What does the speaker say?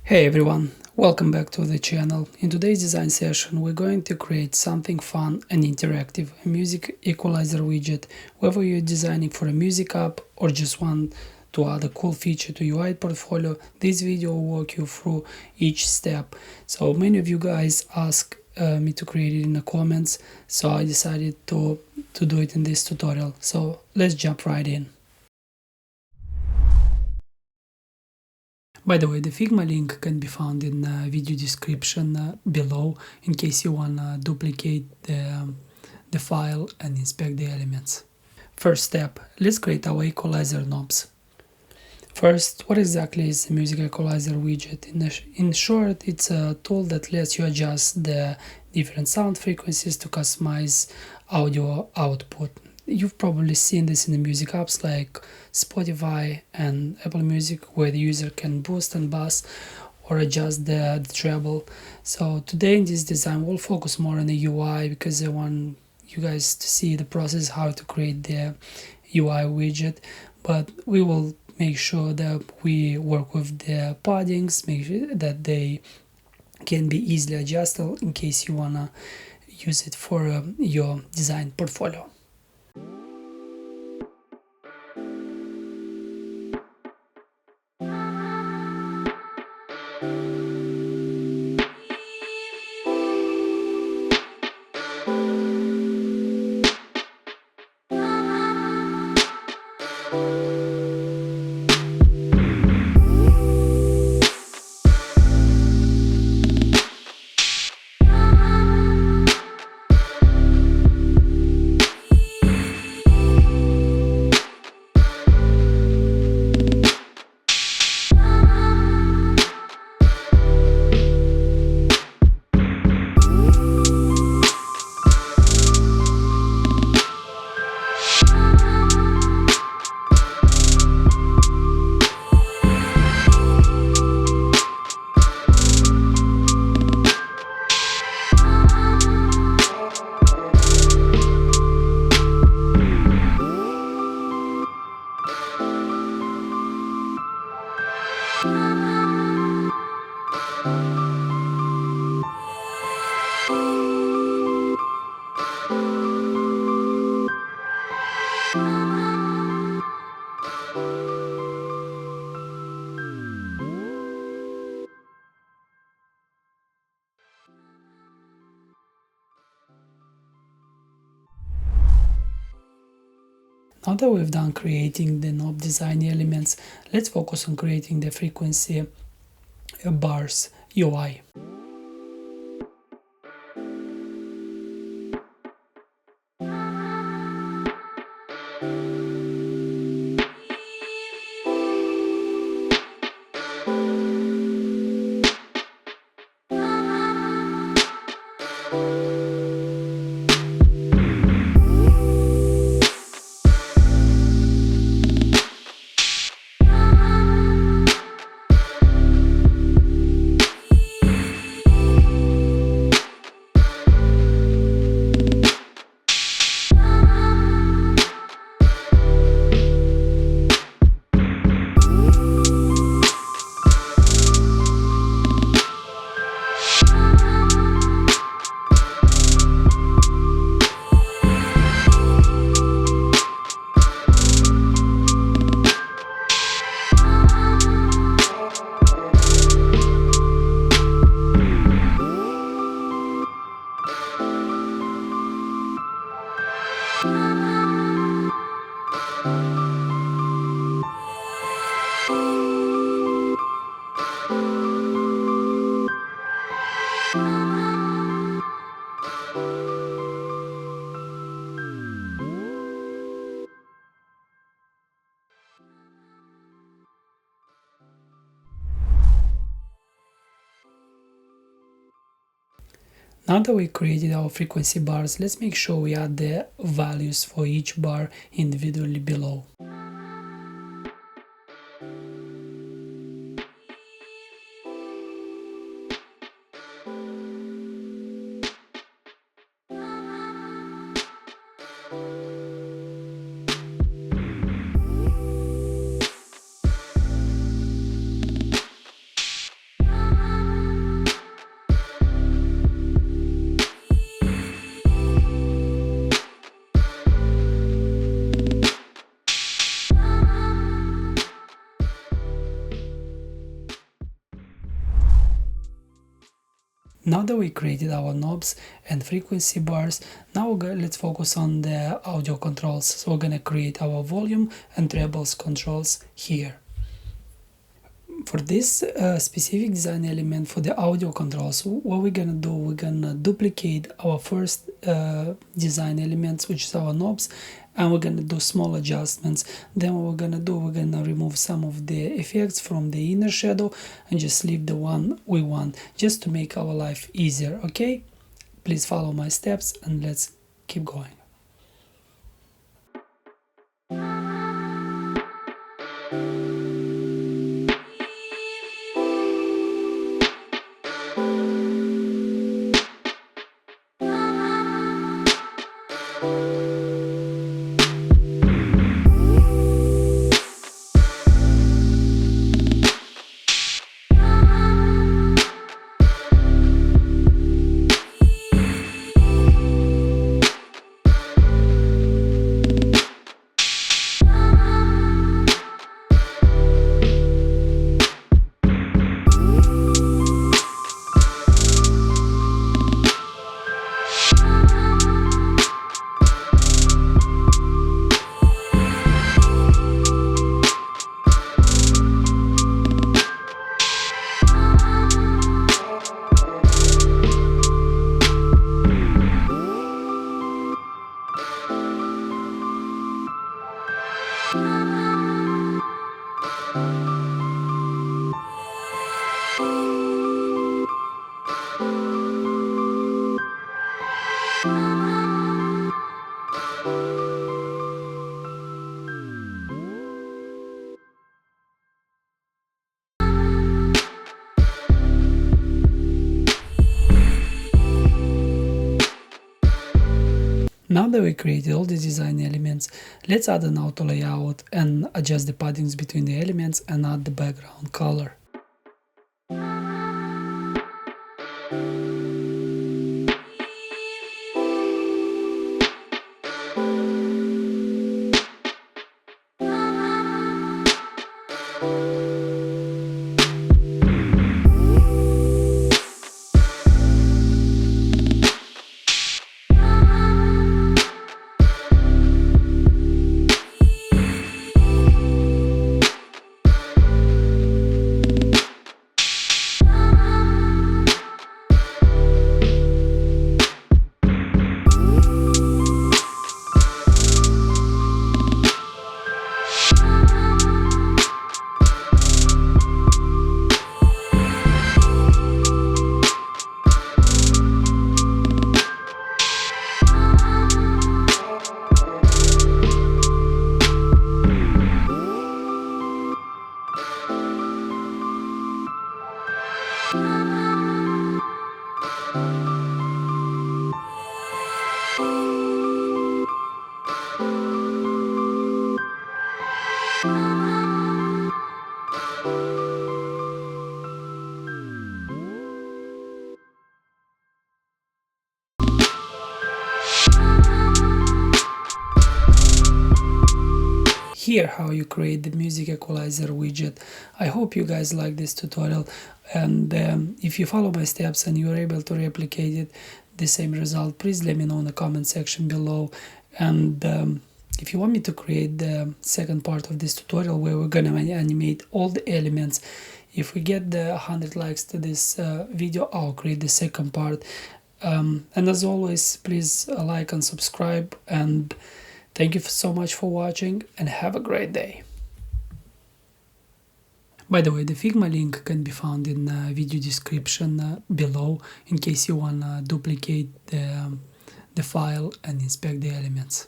Hey everyone, welcome back to the channel. In today's design session we're going to create something fun and interactive, a music equalizer widget. Whether you're designing for a music app or just want to add a cool feature to your UI portfolio, this video will walk you through each step. So many of you guys ask me to create it in the comments, so I decided to do it in this tutorial. So let's jump right in. By the way, the Figma link can be found in the video description below in case you want to duplicate the file and inspect the elements. First step, let's create our equalizer knobs. First, what exactly is the music equalizer widget? In short, it's a tool that lets you adjust the different sound frequencies to customize audio output. You've probably seen this in the music apps like Spotify and Apple Music, where the user can boost and bass or adjust the treble. So today in this design we'll focus more on the UI because I want you guys to see the process how to create the UI widget, but we will make sure that we work with the paddings, make sure that they can be easily adjustable in case you wanna use it for your design portfolio. Now that we've done creating the knob design elements, let's focus on creating the frequency bars UI. Now that we created our frequency bars, let's make sure we add the values for each bar individually below. Now that we created our knobs and frequency bars, now let's focus on the audio controls. So we're gonna create our volume and trebles controls here. For this specific design element for the audio controls, what we're gonna do, we're gonna duplicate our first design elements, which is our knobs, and we're gonna do small adjustments. Then what we're gonna do, we're gonna remove some of the effects from the inner shadow and just leave the one we want, just to make our life easier. Okay, please follow my steps and let's keep going. Now that we created all the design elements, let's add an auto layout and adjust the paddings between the elements and add the background color. Here how you create the music equalizer widget. I hope you guys like this tutorial, and if you follow my steps and you're able to replicate it, the same result, please let me know in the comment section below. And if you want me to create the second part of this tutorial where we're gonna animate all the elements, if we get the 100 likes to this video, I'll create the second part. And as always, please like and subscribe, and thank you so much for watching and have a great day. By the way, the Figma link can be found in the video description below in case you want to duplicate the file and inspect the elements.